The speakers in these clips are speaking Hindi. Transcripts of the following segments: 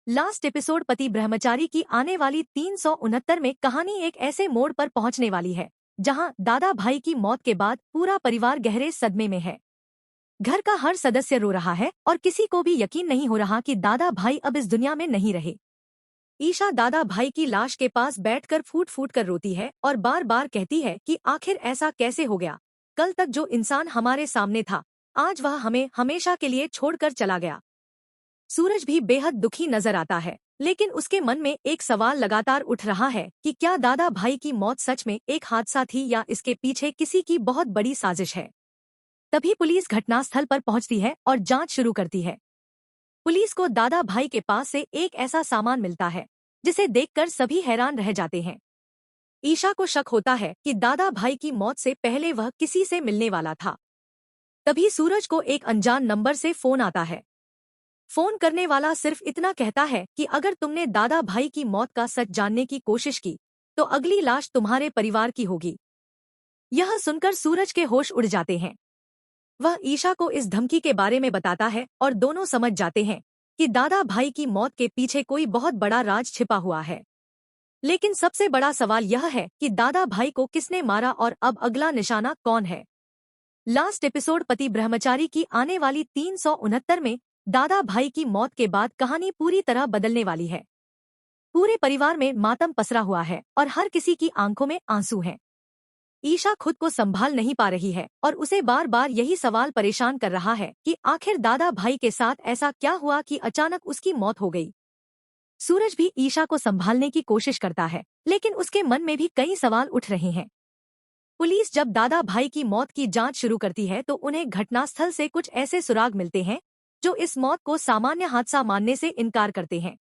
लास्ट एपिसोड पति ब्रह्मचारी की आने वाली 369 में कहानी एक ऐसे मोड़ पर पहुंचने वाली है जहां दादा भाई की मौत के बाद पूरा परिवार गहरे सदमे में है। घर का हर सदस्य रो रहा है और किसी को भी यकीन नहीं हो रहा कि दादा भाई अब इस दुनिया में नहीं रहे। ईशा दादा भाई की लाश के पास बैठकर फूट फूट कर रोती है और बार बार कहती है कि आखिर ऐसा कैसे हो गया। कल तक जो इंसान हमारे सामने था, आज वह हमें हमेशा के लिए छोड़कर चला गया। सूरज भी बेहद दुखी नजर आता है, लेकिन उसके मन में एक सवाल लगातार उठ रहा है कि क्या दादा भाई की मौत सच में एक हादसा थी या इसके पीछे किसी की बहुत बड़ी साजिश है। तभी पुलिस घटनास्थल पर पहुंचती है और जांच शुरू करती है। पुलिस को दादा भाई के पास से एक ऐसा सामान मिलता है जिसे देखकर सभी हैरान रह जाते हैं। ईशा को शक होता है कि दादा भाई की मौत से पहले वह किसी से मिलने वाला था। तभी सूरज को एक अनजान नंबर से फोन आता है। फोन करने वाला सिर्फ इतना कहता है कि अगर तुमने दादा भाई की मौत का सच जानने की कोशिश की तो अगली लाश तुम्हारे परिवार की होगी। यह सुनकर सूरज के होश उड़ जाते हैं। वह ईशा को इस धमकी के बारे में बताता है और दोनों समझ जाते हैं कि दादा भाई की मौत के पीछे कोई बहुत बड़ा राज छिपा हुआ है। लेकिन सबसे बड़ा सवाल यह है कि दादा भाई को किसने मारा और अब अगला निशाना कौन है। लास्ट एपिसोड पति ब्रह्मचारी की आने वाली 369 में दादा भाई की मौत के बाद कहानी पूरी तरह बदलने वाली है। पूरे परिवार में मातम पसरा हुआ है और हर किसी की आंखों में आंसू हैं। ईशा खुद को संभाल नहीं पा रही है और उसे बार बार यही सवाल परेशान कर रहा है कि आखिर दादा भाई के साथ ऐसा क्या हुआ कि अचानक उसकी मौत हो गई। सूरज भी ईशा को संभालने की कोशिश करता है, लेकिन उसके मन में भी कई सवाल उठ रहे हैं। पुलिस जब दादा भाई की मौत की जांच शुरू करती है तो उन्हें घटनास्थल से कुछ ऐसे सुराग मिलते हैं जो इस मौत को सामान्य हादसा मानने से इनकार करते हैं।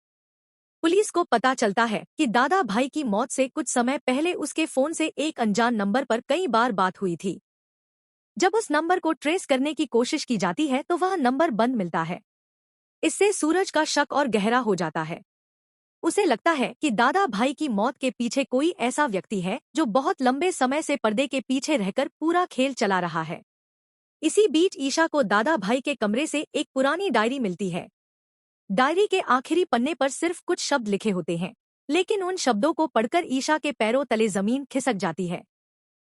पुलिस को पता चलता है कि दादा भाई की मौत से कुछ समय पहले उसके फोन से एक अनजान नंबर पर कई बार बात हुई थी। जब उस नंबर को ट्रेस करने की कोशिश की जाती है तो वह नंबर बंद मिलता है। इससे सूरज का शक और गहरा हो जाता है। उसे लगता है कि दादा भाई की मौत के पीछे कोई ऐसा व्यक्ति है जो बहुत लंबे समय से पर्दे के पीछे रहकर पूरा खेल चला रहा है। इसी बीच ईशा को दादा भाई के कमरे से एक पुरानी डायरी मिलती है। डायरी के आखिरी पन्ने पर सिर्फ कुछ शब्द लिखे होते हैं, लेकिन उन शब्दों को पढ़कर ईशा के पैरों तले जमीन खिसक जाती है।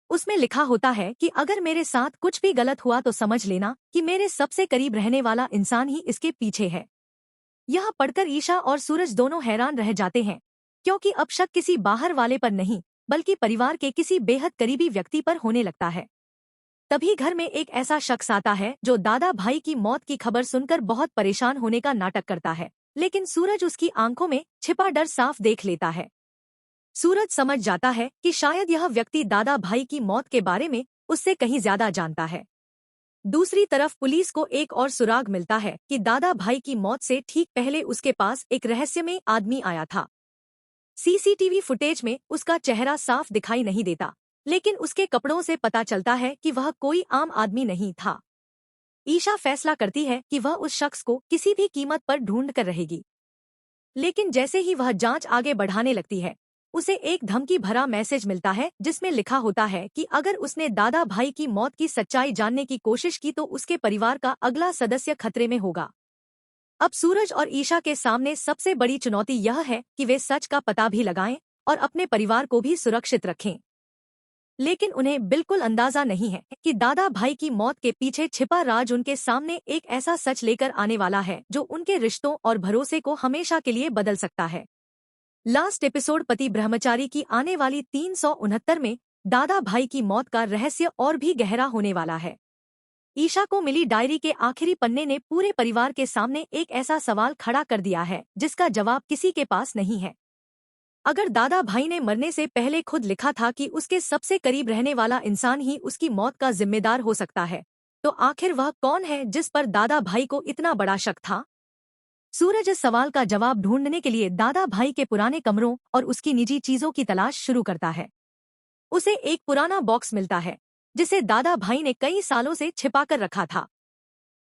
उसमें लिखा होता है कि अगर मेरे साथ कुछ भी गलत हुआ तो समझ लेना कि मेरे सबसे करीब रहने वाला इंसान ही इसके पीछे है। यह पढ़कर ईशा और सूरज दोनों हैरान रह जाते हैं, क्योंकि अब शक किसी बाहर वाले पर नहीं बल्कि परिवार के किसी बेहद करीबी व्यक्ति पर होने लगता है। तभी घर में एक ऐसा शख्स आता है जो दादा भाई की मौत की खबर सुनकर बहुत परेशान होने का नाटक करता है, लेकिन सूरज उसकी आंखों में छिपा डर साफ देख लेता है। सूरज समझ जाता है कि शायद यह व्यक्ति दादा भाई की मौत के बारे में उससे कहीं ज्यादा जानता है। दूसरी तरफ पुलिस को एक और सुराग मिलता है कि दादा भाई की मौत से ठीक पहले उसके पास एक रहस्यमय आदमी आया था। सीसीटीवी फुटेज में उसका चेहरा साफ दिखाई नहीं देता, लेकिन उसके कपड़ों से पता चलता है कि वह कोई आम आदमी नहीं था। ईशा फैसला करती है कि वह उस शख्स को किसी भी कीमत पर ढूंढ कर रहेगी। लेकिन जैसे ही वह जांच आगे बढ़ाने लगती है, उसे एक धमकी भरा मैसेज मिलता है जिसमें लिखा होता है कि अगर उसने दादा भाई की मौत की सच्चाई जानने की कोशिश की तो उसके परिवार का अगला सदस्य खतरे में होगा। अब सूरज और ईशा के सामने सबसे बड़ी चुनौती यह है कि वे सच का पता भी लगाएं और अपने परिवार को भी सुरक्षित रखें। लेकिन उन्हें बिल्कुल अंदाजा नहीं है कि दादा भाई की मौत के पीछे छिपा राज उनके सामने एक ऐसा सच लेकर आने वाला है जो उनके रिश्तों और भरोसे को हमेशा के लिए बदल सकता है। लास्ट एपिसोड पति ब्रह्मचारी की आने वाली 369 में दादा भाई की मौत का रहस्य और भी गहरा होने वाला है। ईशा को मिली डायरी के आखिरी पन्ने ने पूरे परिवार के सामने एक ऐसा सवाल खड़ा कर दिया है जिसका जवाब किसी के पास नहीं है। अगर दादा भाई ने मरने से पहले खुद लिखा था कि उसके सबसे करीब रहने वाला इंसान ही उसकी मौत का जिम्मेदार हो सकता है, तो आखिर वह कौन है जिस पर दादा भाई को इतना बड़ा शक था। सूरज इस सवाल का जवाब ढूंढने के लिए दादा भाई के पुराने कमरों और उसकी निजी चीजों की तलाश शुरू करता है। उसे एक पुराना बॉक्स मिलता है जिसे दादा भाई ने कई सालों से छिपाकर रखा था।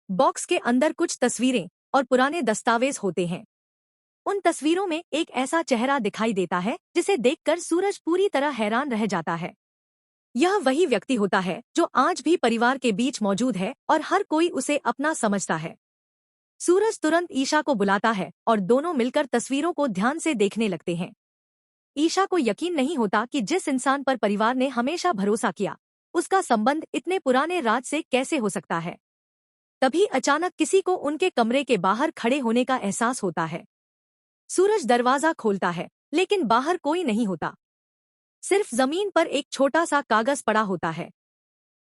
बॉक्स के अंदर कुछ तस्वीरें और पुराने दस्तावेज होते हैं। उन तस्वीरों में एक ऐसा चेहरा दिखाई देता है जिसे देखकर सूरज पूरी तरह हैरान रह जाता है। यह वही व्यक्ति होता है जो आज भी परिवार के बीच मौजूद है और हर कोई उसे अपना समझता है। सूरज तुरंत ईशा को बुलाता है और दोनों मिलकर तस्वीरों को ध्यान से देखने लगते हैं। ईशा को यकीन नहीं होता कि जिस इंसान पर परिवार ने हमेशा भरोसा किया, उसका संबंध इतने पुराने राज से कैसे हो सकता है। तभी अचानक किसी को उनके कमरे के बाहर खड़े होने का एहसास होता है। सूरज दरवाजा खोलता है, लेकिन बाहर कोई नहीं होता। सिर्फ जमीन पर एक छोटा सा कागज पड़ा होता है।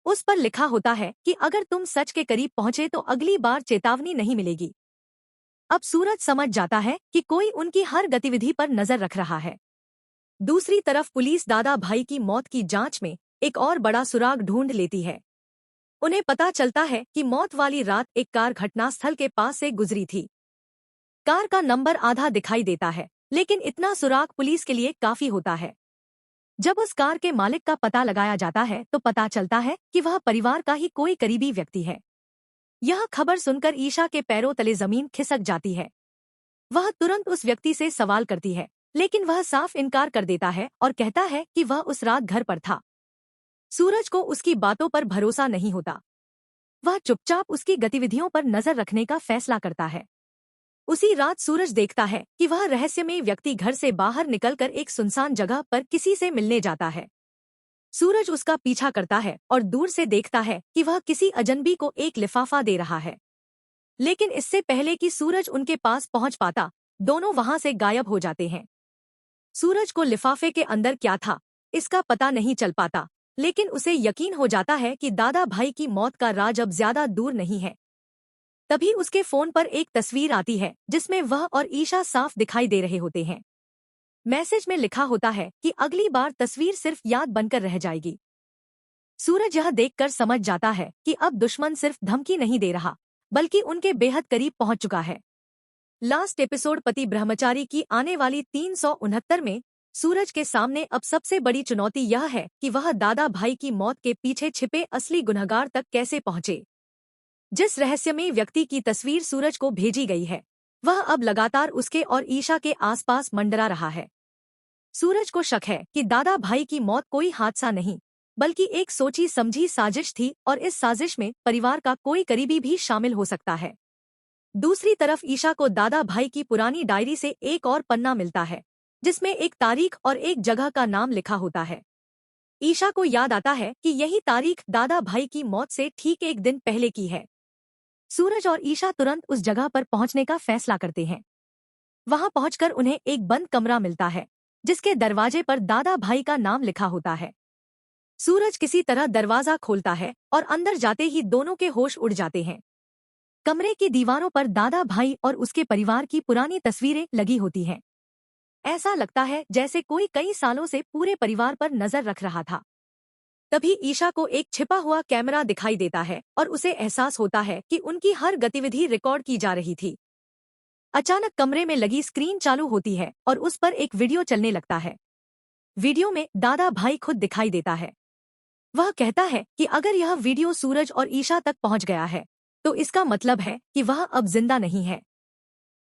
उस पर लिखा होता है कि अगर तुम सच के करीब पहुंचे तो अगली बार चेतावनी नहीं मिलेगी। अब सूरज समझ जाता है कि कोई उनकी हर गतिविधि पर नजर रख रहा है। दूसरी तरफ पुलिस दादा भाई की मौत की जांच में एक और बड़ा सुराग ढूंढ लेती है। उन्हें पता चलता है कि मौत वाली रात एक कार घटनास्थल के पास से गुजरी थी। कार का नंबर आधा दिखाई देता है, लेकिन इतना सुराग पुलिस के लिए काफी होता है। जब उस कार के मालिक का पता लगाया जाता है तो पता चलता है कि वह परिवार का ही कोई करीबी व्यक्ति है। यह खबर सुनकर ईशा के पैरों तले जमीन खिसक जाती है। वह तुरंत उस व्यक्ति से सवाल करती है, लेकिन वह साफ इनकार कर देता है और कहता है कि वह उस रात घर पर था। सूरज को उसकी बातों पर भरोसा नहीं होता। वह चुपचाप उसकी गतिविधियों पर नजर रखने का फैसला करता है। उसी रात सूरज देखता है कि वह रहस्यमय व्यक्ति घर से बाहर निकलकर एक सुनसान जगह पर किसी से मिलने जाता है। सूरज उसका पीछा करता है और दूर से देखता है कि वह किसी अजनबी को एक लिफाफा दे रहा है। लेकिन इससे पहले कि सूरज उनके पास पहुंच पाता, दोनों वहां से गायब हो जाते हैं। सूरज को लिफाफे के अंदर क्या था, इसका पता नहीं चल पाता, लेकिन उसे यकीन हो जाता है कि दादा भाई की मौत का राज अब ज्यादा दूर नहीं है। तभी उसके फोन पर एक तस्वीर आती है जिसमें वह और ईशा साफ दिखाई दे रहे होते हैं। मैसेज में लिखा होता है कि अगली बार तस्वीर सिर्फ याद बनकर रह जाएगी। सूरज यह देखकर समझ जाता है कि अब दुश्मन सिर्फ धमकी नहीं दे रहा, बल्कि उनके बेहद करीब पहुंच चुका है। लास्ट एपिसोड पति ब्रह्मचारी की आने वाली 369 में सूरज के सामने अब सबसे बड़ी चुनौती यह है कि वह दादा भाई की मौत के पीछे छिपे असली गुनहगार तक कैसे पहुंचे। जिस रहस्यमय व्यक्ति की तस्वीर सूरज को भेजी गई है, वह अब लगातार उसके और ईशा के आसपास मंडरा रहा है। सूरज को शक है कि दादा भाई की मौत कोई हादसा नहीं, बल्कि एक सोची समझी साजिश थी और इस साजिश में परिवार का कोई करीबी भी शामिल हो सकता है। दूसरी तरफ ईशा को दादा भाई की पुरानी डायरी से एक और पन्ना मिलता है, जिसमें एक तारीख और एक जगह का नाम लिखा होता है। ईशा को याद आता है कि यही तारीख दादा भाई की मौत से ठीक एक दिन पहले की है। सूरज और ईशा तुरंत उस जगह पर पहुंचने का फैसला करते हैं। वहां पहुंचकर उन्हें एक बंद कमरा मिलता है, जिसके दरवाजे पर दादा भाई का नाम लिखा होता है। सूरज किसी तरह दरवाजा खोलता है और अंदर जाते ही दोनों के होश उड़ जाते हैं। कमरे की दीवारों पर दादा भाई और उसके परिवार की पुरानी तस्वीरें लगी होती हैं। ऐसा लगता है जैसे कोई कई सालों से पूरे परिवार पर नजर रख रहा था। तभी ईशा को एक छिपा हुआ कैमरा दिखाई देता है और उसे एहसास होता है कि उनकी हर गतिविधि रिकॉर्ड की जा रही थी। अचानक कमरे में लगी स्क्रीन चालू होती है और उस पर एक वीडियो चलने लगता है। वीडियो में दादा भाई खुद दिखाई देता है। वह कहता है कि अगर यह वीडियो सूरज और ईशा तक पहुंच गया है, तो इसका मतलब है कि वह अब जिंदा नहीं है।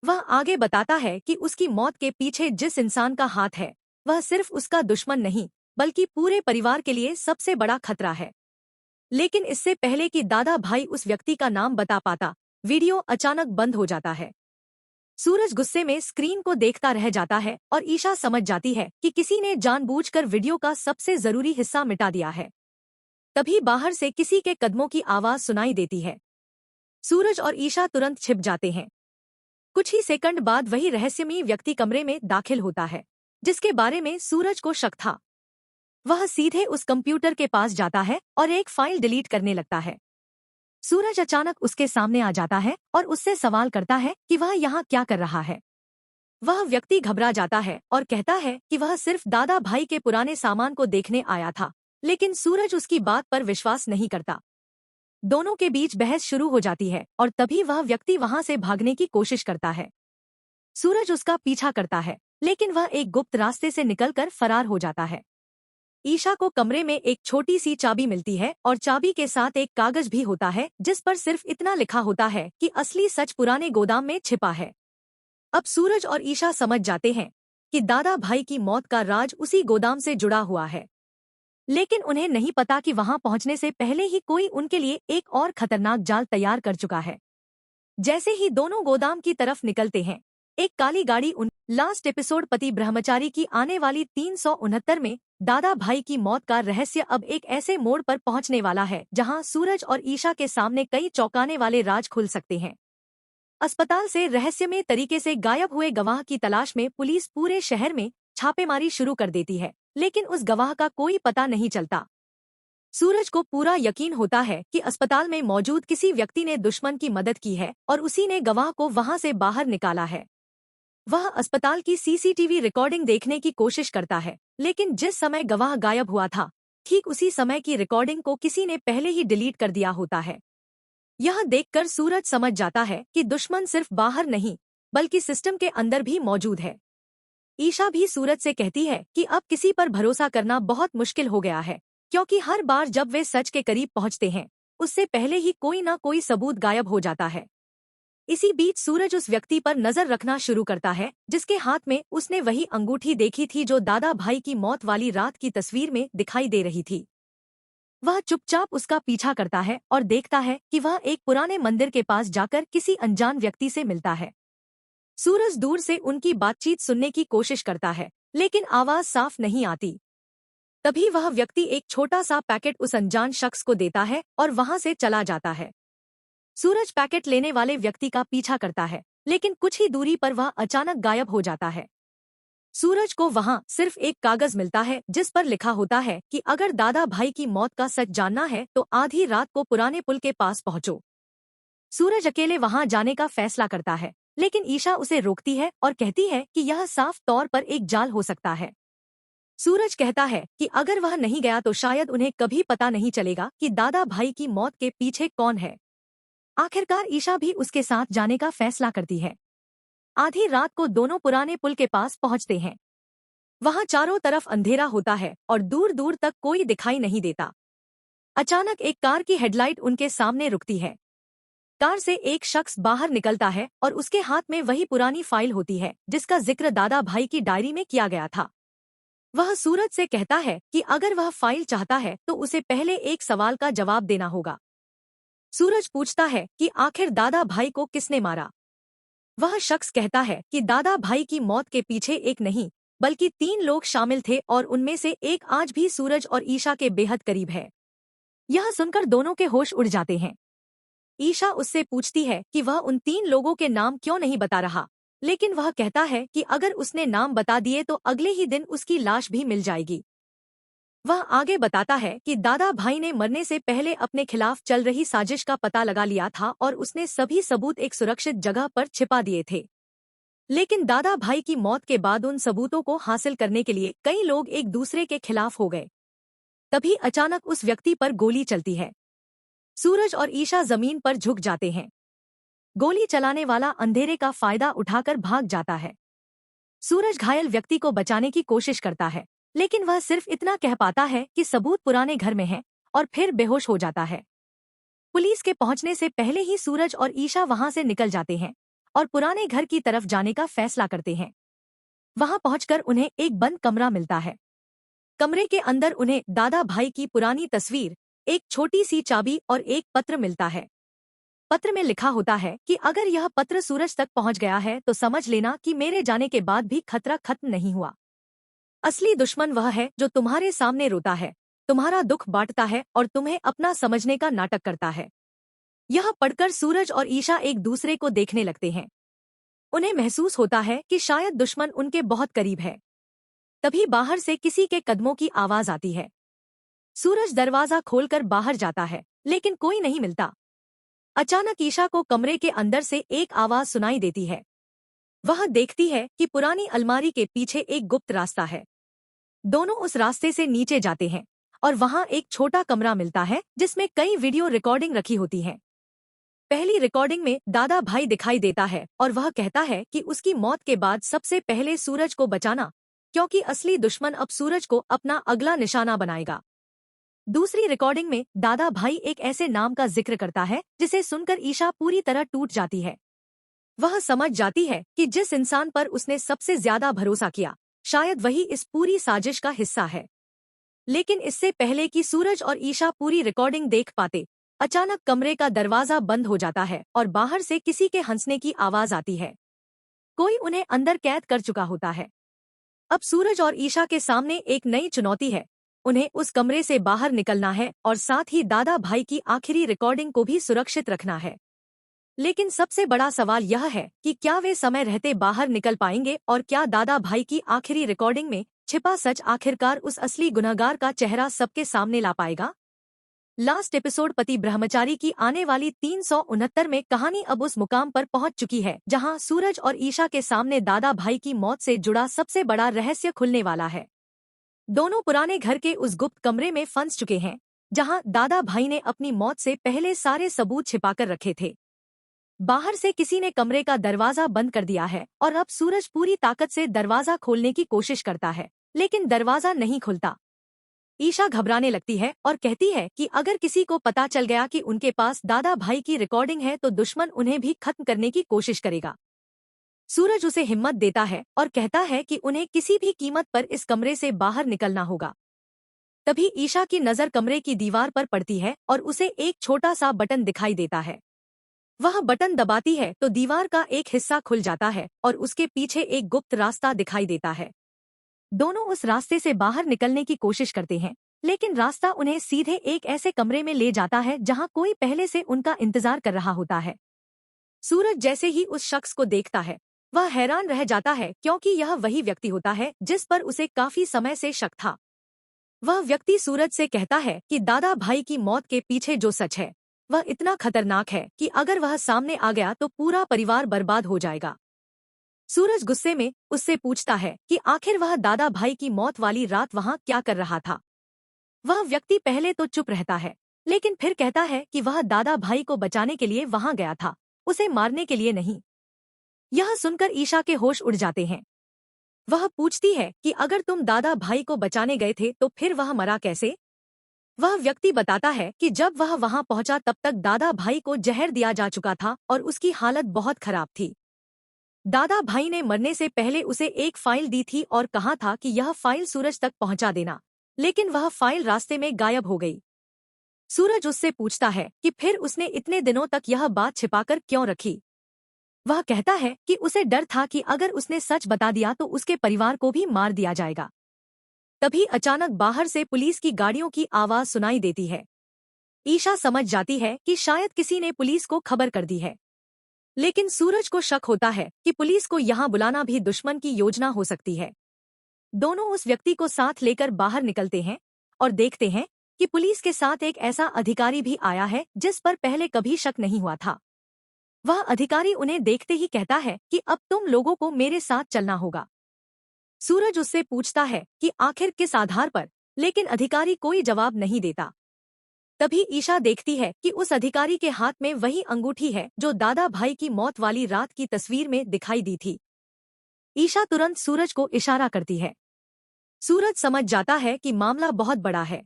वह आगे बताता है कि उसकी मौत के पीछे जिस इंसान का हाथ है, वह सिर्फ उसका दुश्मन नहीं, बल्कि पूरे परिवार के लिए सबसे बड़ा खतरा है। लेकिन इससे पहले कि दादा भाई उस व्यक्ति का नाम बता पाता, वीडियो अचानक बंद हो जाता है। सूरज गुस्से में स्क्रीन को देखता रह जाता है और ईशा समझ जाती है कि किसी ने जानबूझकर वीडियो का सबसे जरूरी हिस्सा मिटा दिया है। तभी बाहर से किसी के कदमों की आवाज सुनाई देती है। सूरज और ईशा तुरंत छिप जाते हैं। कुछ ही सेकंड बाद वही रहस्यमय व्यक्ति कमरे में दाखिल होता है, जिसके बारे में सूरज को शक था। वह सीधे उस कंप्यूटर के पास जाता है और एक फाइल डिलीट करने लगता है। सूरज अचानक उसके सामने आ जाता है और उससे सवाल करता है कि वह यहाँ क्या कर रहा है। वह व्यक्ति घबरा जाता है और कहता है कि वह सिर्फ दादा भाई के पुराने सामान को देखने आया था, लेकिन सूरज उसकी बात पर विश्वास नहीं करता। दोनों के बीच बहस शुरू हो जाती है और तभी वह व्यक्ति वहां से भागने की कोशिश करता है। सूरज उसका पीछा करता है, लेकिन वह एक गुप्त रास्ते से निकलकर फरार हो जाता है। ईशा को कमरे में एक छोटी सी चाबी मिलती है और चाबी के साथ एक कागज भी होता है, जिस पर सिर्फ इतना लिखा होता है कि असली सच पुराने गोदाम में छिपा है। अब सूरज और ईशा समझ जाते हैं कि दादा भाई की मौत का राज उसी गोदाम से जुड़ा हुआ है, लेकिन उन्हें नहीं पता कि वहां पहुंचने से पहले ही कोई उनके लिए एक और खतरनाक जाल तैयार कर चुका है। जैसे ही दोनों गोदाम की तरफ निकलते हैं, एक काली गाड़ी उन लास्ट एपिसोड पति ब्रह्मचारी की आने वाली 369 में दादा भाई की मौत का रहस्य अब एक ऐसे मोड़ पर पहुंचने वाला है जहां सूरज और ईशा के सामने कई चौंकाने वाले राज खुल सकते हैं। अस्पताल से रहस्यमय तरीके से गायब हुए गवाह की तलाश में पुलिस पूरे शहर में छापेमारी शुरू कर देती है, लेकिन उस गवाह का कोई पता नहीं चलता। सूरज को पूरा यकीन होता है कि अस्पताल में मौजूद किसी व्यक्ति ने दुश्मन की मदद की है और उसी ने गवाह को वहां से बाहर निकाला है। वह अस्पताल की सीसीटीवी रिकॉर्डिंग देखने की कोशिश करता है, लेकिन जिस समय गवाह गायब हुआ था, ठीक उसी समय की रिकॉर्डिंग को किसी ने पहले ही डिलीट कर दिया होता है। यह देखकर सूरज समझ जाता है कि दुश्मन सिर्फ बाहर नहीं, बल्कि सिस्टम के अंदर भी मौजूद है। ईशा भी सूरज से कहती है कि अब किसी पर भरोसा करना बहुत मुश्किल हो गया है, क्योंकि हर बार जब वे सच के करीब पहुंचते हैं, उससे पहले ही कोई ना कोई सबूत गायब हो जाता है। इसी बीच सूरज उस व्यक्ति पर नजर रखना शुरू करता है जिसके हाथ में उसने वही अंगूठी देखी थी जो दादा भाई की मौत वाली रात की तस्वीर में दिखाई दे रही थी। वह चुपचाप उसका पीछा करता है और देखता है कि वह एक पुराने मंदिर के पास जाकर किसी अनजान व्यक्ति से मिलता है। सूरज दूर से उनकी बातचीत सुनने की कोशिश करता है, लेकिन आवाज साफ नहीं आती। तभी वह व्यक्ति एक छोटा सा पैकेट उस अनजान शख्स को देता है और वहां से चला जाता है। सूरज पैकेट लेने वाले व्यक्ति का पीछा करता है, लेकिन कुछ ही दूरी पर वह अचानक गायब हो जाता है। सूरज को वहां सिर्फ एक कागज मिलता है जिस पर लिखा होता है कि अगर दादा भाई की मौत का सच जानना है तो आधी रात को पुराने पुल के पास पहुंचो। सूरज अकेले वहां जाने का फैसला करता है, लेकिन ईशा उसे रोकती है और कहती है कि यह साफ तौर पर एक जाल हो सकता है। सूरज कहता है कि अगर वह नहीं गया तो शायद उन्हें कभी पता नहीं चलेगा कि दादा भाई की मौत के पीछे कौन है। आखिरकार ईशा भी उसके साथ जाने का फैसला करती है। आधी रात को दोनों पुराने पुल के पास पहुंचते हैं। वहां चारों तरफ अंधेरा होता है और दूर दूर तक कोई दिखाई नहीं देता। अचानक एक कार की हेडलाइट उनके सामने रुकती है। कार से एक शख्स बाहर निकलता है और उसके हाथ में वही पुरानी फाइल होती है जिसका जिक्र दादा भाई की डायरी में किया गया था। वह सूरज से कहता है कि अगर वह फाइल चाहता है तो उसे पहले एक सवाल का जवाब देना होगा। सूरज पूछता है कि आखिर दादा भाई को किसने मारा। वह शख्स कहता है कि दादा भाई की मौत के पीछे एक नहीं बल्कि 3 लोग शामिल थे और उनमें से एक आज भी सूरज और ईशा के बेहद करीब है। यह सुनकर दोनों के होश उड़ जाते हैं। ईशा उससे पूछती है कि वह उन 3 लोगों के नाम क्यों नहीं बता रहा, लेकिन वह कहता है कि अगर उसने नाम बता दिए तो अगले ही दिन उसकी लाश भी मिल जाएगी। वह आगे बताता है कि दादा भाई ने मरने से पहले अपने खिलाफ चल रही साजिश का पता लगा लिया था और उसने सभी सबूत एक सुरक्षित जगह पर छिपा दिए थे। लेकिन दादा भाई की मौत के बाद उन सबूतों को हासिल करने के लिए कई लोग एक दूसरे के खिलाफ हो गए। तभी अचानक उस व्यक्ति पर गोली चलती है। सूरज और ईशा जमीन पर झुक जाते हैं। गोली चलाने वाला अंधेरे का फायदा उठाकर भाग जाता है। सूरज घायल व्यक्ति को बचाने की कोशिश करता है, लेकिन वह सिर्फ इतना कह पाता है कि सबूत पुराने घर में है और फिर बेहोश हो जाता है। पुलिस के पहुंचने से पहले ही सूरज और ईशा वहां से निकल जाते हैं और पुराने घर की तरफ जाने का फैसला करते हैं। वहां पहुंचकर उन्हें एक बंद कमरा मिलता है। कमरे के अंदर उन्हें दादा भाई की पुरानी तस्वीर, एक छोटी सी चाबी और एक पत्र मिलता है। पत्र में लिखा होता है कि अगर यह पत्र सूरज तक पहुंच गया है तो समझ लेना कि मेरे जाने के बाद भी खतरा खत्म नहीं हुआ। असली दुश्मन वह है जो तुम्हारे सामने रोता है, तुम्हारा दुख बांटता है और तुम्हें अपना समझने का नाटक करता है। यह पढ़कर सूरज और ईशा एक दूसरे को देखने लगते हैं। उन्हें महसूस होता है कि शायद दुश्मन उनके बहुत करीब है। तभी बाहर से किसी के कदमों की आवाज आती है। सूरज दरवाजा खोलकर बाहर जाता है, लेकिन कोई नहीं मिलता। अचानक ईशा को कमरे के अंदर से एक आवाज सुनाई देती है। वह देखती है कि पुरानी अलमारी के पीछे एक गुप्त रास्ता है। दोनों उस रास्ते से नीचे जाते हैं और वहां एक छोटा कमरा मिलता है जिसमें कई वीडियो रिकॉर्डिंग रखी होती हैं। पहली रिकॉर्डिंग में दादा भाई दिखाई देता है और वह कहता है कि उसकी मौत के बाद सबसे पहले सूरज को बचाना, क्योंकि असली दुश्मन अब सूरज को अपना अगला निशाना बनाएगा। दूसरी रिकॉर्डिंग में दादा भाई एक ऐसे नाम का जिक्र करता है जिसे सुनकर ईशा पूरी तरह टूट जाती है। वह समझ जाती है कि जिस इंसान पर उसने सबसे ज्यादा भरोसा किया, शायद वही इस पूरी साजिश का हिस्सा है। लेकिन इससे पहले कि सूरज और ईशा पूरी रिकॉर्डिंग देख पाते, अचानक कमरे का दरवाजा बंद हो जाता है और बाहर से किसी के हंसने की आवाज आती है। कोई उन्हें अंदर कैद कर चुका होता है। अब सूरज और ईशा के सामने एक नई चुनौती है। उन्हें उस कमरे से बाहर निकलना है और साथ ही दादा भाई की आखिरी रिकॉर्डिंग को भी सुरक्षित रखना है। लेकिन सबसे बड़ा सवाल यह है कि क्या वे समय रहते बाहर निकल पाएंगे और क्या दादा भाई की आखिरी रिकॉर्डिंग में छिपा सच आखिरकार उस असली गुनहगार का चेहरा सबके सामने ला पाएगा। लास्ट एपिसोड पति ब्रह्मचारी की आने वाली 369 में कहानी अब उस मुकाम पर पहुंच चुकी है जहां सूरज और ईशा के सामने दादा भाई की मौत से जुड़ा सबसे बड़ा रहस्य खुलने वाला है। दोनों पुराने घर के उस गुप्त कमरे में फंस चुके हैं जहां दादा भाई ने अपनी मौत से पहले सारे सबूत छिपाकर रखे थे। बाहर से किसी ने कमरे का दरवाजा बंद कर दिया है और अब सूरज पूरी ताकत से दरवाजा खोलने की कोशिश करता है, लेकिन दरवाजा नहीं खुलता। ईशा घबराने लगती है और कहती है कि अगर किसी को पता चल गया कि उनके पास दादा भाई की रिकॉर्डिंग है तो दुश्मन उन्हें भी खत्म करने की कोशिश करेगा। सूरज उसे हिम्मत देता है और कहता है कि उन्हें किसी भी कीमत पर इस कमरे से बाहर निकलना होगा। तभी ईशा की नज़र कमरे की दीवार पर पड़ती है और उसे एक छोटा सा बटन दिखाई देता है। वह बटन दबाती है तो दीवार का एक हिस्सा खुल जाता है और उसके पीछे एक गुप्त रास्ता दिखाई देता है। दोनों उस रास्ते से बाहर निकलने की कोशिश करते हैं, लेकिन रास्ता उन्हें सीधे एक ऐसे कमरे में ले जाता है जहां कोई पहले से उनका इंतजार कर रहा होता है। सूरज जैसे ही उस शख्स को देखता है, वह हैरान रह जाता है क्योंकि यह वही व्यक्ति होता है जिस पर उसे काफी समय से शक था। वह व्यक्ति सूरज से कहता है कि दादा भाई की मौत के पीछे जो सच है वह इतना खतरनाक है कि अगर वह सामने आ गया तो पूरा परिवार बर्बाद हो जाएगा। सूरज गुस्से में उससे पूछता है कि आखिर वह दादा भाई की मौत वाली रात वहां क्या कर रहा था। वह व्यक्ति पहले तो चुप रहता है, लेकिन फिर कहता है कि वह दादा भाई को बचाने के लिए वहां गया था, उसे मारने के लिए नहीं। यह सुनकर ईशा के होश उड़ जाते हैं। वह पूछती है कि अगर तुम दादा भाई को बचाने गए थे तो फिर वह मरा कैसे। वह व्यक्ति बताता है कि जब वह वहां पहुंचा तब तक दादा भाई को जहर दिया जा चुका था और उसकी हालत बहुत खराब थी। दादा भाई ने मरने से पहले उसे एक फाइल दी थी और कहा था कि यह फाइल सूरज तक पहुंचा देना, लेकिन वह फाइल रास्ते में गायब हो गई। सूरज उससे पूछता है कि फिर उसने इतने दिनों तक यह बात छिपाकर क्यों रखी। वह कहता है कि उसे डर था कि अगर उसने सच बता दिया तो उसके परिवार को भी मार दिया जाएगा। तभी अचानक बाहर से पुलिस की गाड़ियों की आवाज सुनाई देती है। ईशा समझ जाती है कि शायद किसी ने पुलिस को खबर कर दी है, लेकिन सूरज को शक होता है कि पुलिस को यहाँ बुलाना भी दुश्मन की योजना हो सकती है। दोनों उस व्यक्ति को साथ लेकर बाहर निकलते हैं और देखते हैं कि पुलिस के साथ एक ऐसा अधिकारी भी आया है जिस पर पहले कभी शक नहीं हुआ था। वह अधिकारी उन्हें देखते ही कहता है कि अब तुम लोगों को मेरे साथ चलना होगा। सूरज उससे पूछता है कि आखिर किस आधार पर, लेकिन अधिकारी कोई जवाब नहीं देता। तभी ईशा देखती है कि उस अधिकारी के हाथ में वही अंगूठी है जो दादा भाई की मौत वाली रात की तस्वीर में दिखाई दी थी। ईशा तुरंत सूरज को इशारा करती है। सूरज समझ जाता है कि मामला बहुत बड़ा है।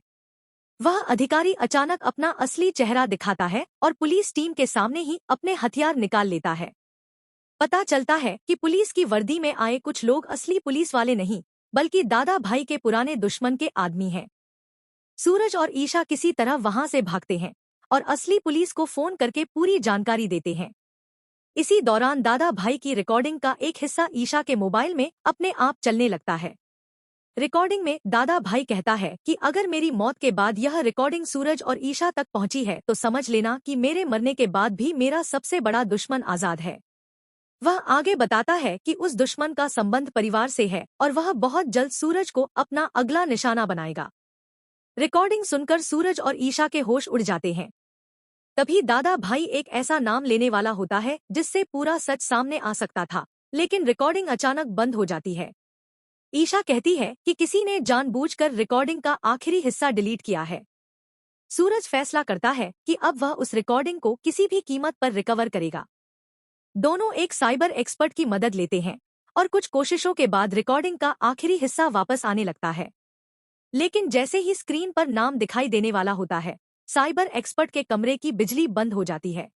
वह अधिकारी अचानक अपना असली चेहरा दिखाता है और पुलिस टीम के सामने ही अपने हथियार निकाल लेता है। पता चलता है कि पुलिस की वर्दी में आए कुछ लोग असली पुलिस वाले नहीं, बल्कि दादा भाई के पुराने दुश्मन के आदमी हैं। सूरज और ईशा किसी तरह वहां से भागते हैं और असली पुलिस को फोन करके पूरी जानकारी देते हैं। इसी दौरान दादा भाई की रिकॉर्डिंग का एक हिस्सा ईशा के मोबाइल में अपने आप चलने लगता है। रिकॉर्डिंग में दादा भाई कहता है कि अगर मेरी मौत के बाद यह रिकॉर्डिंग सूरज और ईशा तक पहुंची है तो समझ लेना कि मेरे मरने के बाद भी मेरा सबसे बड़ा दुश्मन आजाद है। वह आगे बताता है कि उस दुश्मन का संबंध परिवार से है और वह बहुत जल्द सूरज को अपना अगला निशाना बनाएगा। रिकॉर्डिंग सुनकर सूरज और ईशा के होश उड़ जाते हैं। तभी दादा भाई एक ऐसा नाम लेने वाला होता है जिससे पूरा सच सामने आ सकता था, लेकिन रिकॉर्डिंग अचानक बंद हो जाती है। ईशा कहती है कि किसी ने जानबूझकर रिकॉर्डिंग का आखिरी हिस्सा डिलीट किया है। सूरज फैसला करता है कि अब वह उस रिकॉर्डिंग को किसी भी कीमत पर रिकवर करेगा। दोनों एक साइबर एक्सपर्ट की मदद लेते हैं और कुछ कोशिशों के बाद रिकॉर्डिंग का आखिरी हिस्सा वापस आने लगता है। लेकिन जैसे ही स्क्रीन पर नाम दिखाई देने वाला होता है, साइबर एक्सपर्ट के कमरे की बिजली बंद हो जाती है।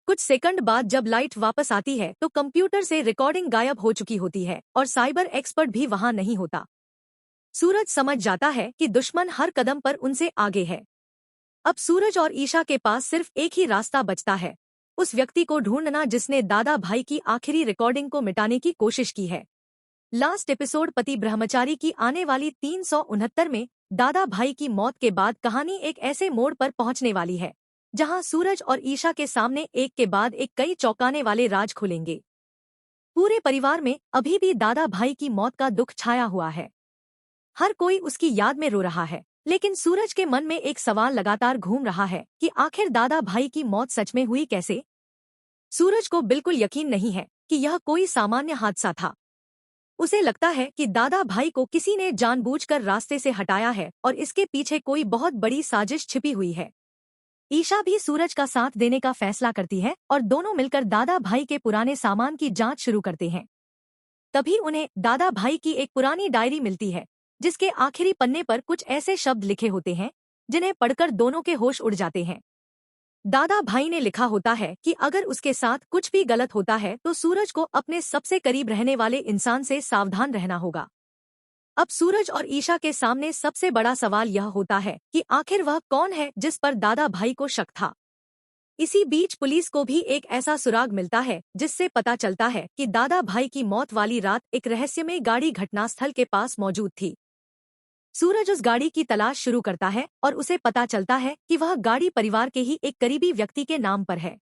कुछ सेकंड बाद जब लाइट वापस आती है तो कंप्यूटर से रिकॉर्डिंग गायब हो चुकी होती है और साइबर एक्सपर्ट भी वहां नहीं होता। सूरज समझ जाता है कि दुश्मन हर कदम पर उनसे आगे है। अब सूरज और ईशा के पास सिर्फ एक ही रास्ता बचता है, उस व्यक्ति को ढूंढना जिसने दादा भाई की आखिरी रिकॉर्डिंग को मिटाने की कोशिश की है। लास्ट एपिसोड पति ब्रह्मचारी की आने वाली 369 में दादा भाई की मौत के बाद कहानी एक ऐसे मोड़ पर पहुंचने वाली है जहां सूरज और ईशा के सामने एक के बाद एक कई चौंकाने वाले राज खुलेंगे। पूरे परिवार में अभी भी दादा भाई की मौत का दुख छाया हुआ है। हर कोई उसकी याद में रो रहा है, लेकिन सूरज के मन में एक सवाल लगातार घूम रहा है कि आखिर दादा भाई की मौत सच में हुई कैसे। सूरज को बिल्कुल यकीन नहीं है कि यह कोई सामान्य हादसा था। उसे लगता है कि दादा भाई को किसी ने जानबूझकर रास्ते से हटाया है और इसके पीछे कोई बहुत बड़ी साजिश छिपी हुई है। ईशा भी सूरज का साथ देने का फैसला करती है और दोनों मिलकर दादा भाई के पुराने सामान की जांच शुरू करते हैं। तभी उन्हें दादा भाई की एक पुरानी डायरी मिलती है जिसके आखिरी पन्ने पर कुछ ऐसे शब्द लिखे होते हैं जिन्हें पढ़कर दोनों के होश उड़ जाते हैं। दादा भाई ने लिखा होता है कि अगर उसके साथ कुछ भी गलत होता है तो सूरज को अपने सबसे करीब रहने वाले इंसान से सावधान रहना होगा। अब सूरज और ईशा के सामने सबसे बड़ा सवाल यह होता है कि आखिर वह कौन है जिस पर दादा भाई को शक था। इसी बीच पुलिस को भी एक ऐसा सुराग मिलता है जिससे पता चलता है कि दादा भाई की मौत वाली रात एक रहस्यमय गाड़ी घटनास्थल के पास मौजूद थी। सूरज उस गाड़ी की तलाश शुरू करता है और उसे पता चलता है कि वह गाड़ी परिवार के ही एक करीबी व्यक्ति के नाम पर है।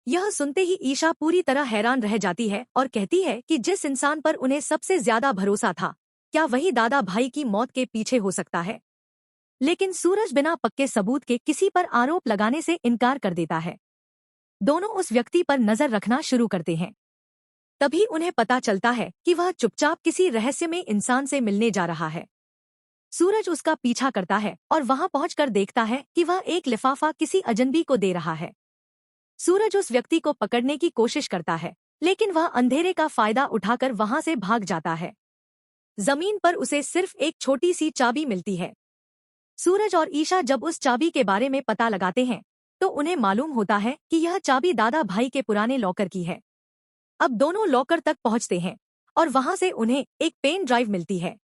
यह सुनते ही ईशा पूरी तरह हैरान रह जाती है और कहती है कि जिस इंसान पर उन्हें सबसे ज्यादा भरोसा था, क्या वही दादा भाई की मौत के पीछे हो सकता है। लेकिन सूरज बिना पक्के सबूत के किसी पर आरोप लगाने से इनकार कर देता है। दोनों उस व्यक्ति पर नजर रखना शुरू करते हैं। तभी उन्हें पता चलता है कि वह चुपचाप किसी रहस्यमय इंसान से मिलने जा रहा है। सूरज उसका पीछा करता है और वहां पहुंचकर देखता है कि वह एक लिफाफा किसी अजनबी को दे रहा है। सूरज उस व्यक्ति को पकड़ने की कोशिश करता है, लेकिन वह अंधेरे का फायदा उठाकर वहां से भाग जाता है। जमीन पर उसे सिर्फ एक छोटी सी चाबी मिलती है। सूरज और ईशा जब उस चाबी के बारे में पता लगाते हैं तो उन्हें मालूम होता है कि यह चाबी दादा भाई के पुराने लॉकर की है। अब दोनों लॉकर तक पहुंचते हैं और वहां से उन्हें एक पेन ड्राइव मिलती है।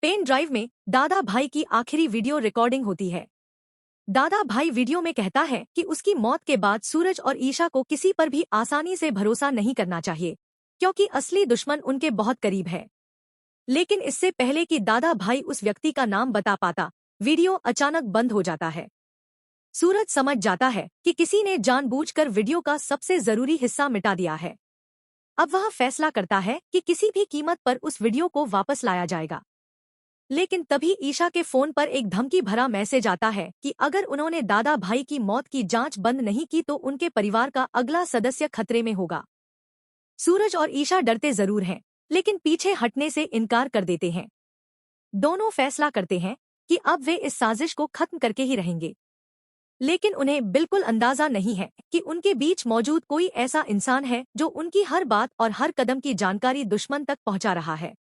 पेन ड्राइव में दादा भाई की आखिरी वीडियो रिकॉर्डिंग होती है। दादा भाई वीडियो में कहता है कि उसकी मौत के बाद सूरज और ईशा को किसी पर भी आसानी से भरोसा नहीं करना चाहिए, क्योंकि असली दुश्मन उनके बहुत करीब है। लेकिन इससे पहले कि दादा भाई उस व्यक्ति का नाम बता पाता, वीडियो अचानक बंद हो जाता है। सूरज समझ जाता है कि किसी ने जानबूझकर वीडियो का सबसे जरूरी हिस्सा मिटा दिया है। अब वह फैसला करता है कि किसी भी कीमत पर उस वीडियो को वापस लाया जाएगा। लेकिन तभी ईशा के फोन पर एक धमकी भरा मैसेज आता है कि अगर उन्होंने दादा भाई की मौत की जांच बंद नहीं की तो उनके परिवार का अगला सदस्य खतरे में होगा। सूरज और ईशा डरते जरूर हैं, लेकिन पीछे हटने से इनकार कर देते हैं। दोनों फैसला करते हैं कि अब वे इस साजिश को खत्म करके ही रहेंगे। लेकिन उन्हें बिल्कुल अंदाजा नहीं है कि उनके बीच मौजूद कोई ऐसा इंसान है जो उनकी हर बात और हर कदम की जानकारी दुश्मन तक पहुंचा रहा है।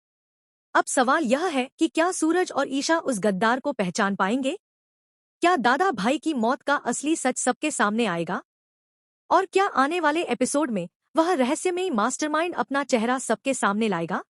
अब सवाल यह है कि क्या सूरज और ईशा उस गद्दार को पहचान पाएंगे? क्या दादा भाई की मौत का असली सच सबके सामने आएगा? और क्या आने वाले एपिसोड में वह रहस्यमयी मास्टरमाइंड अपना चेहरा सबके सामने लाएगा?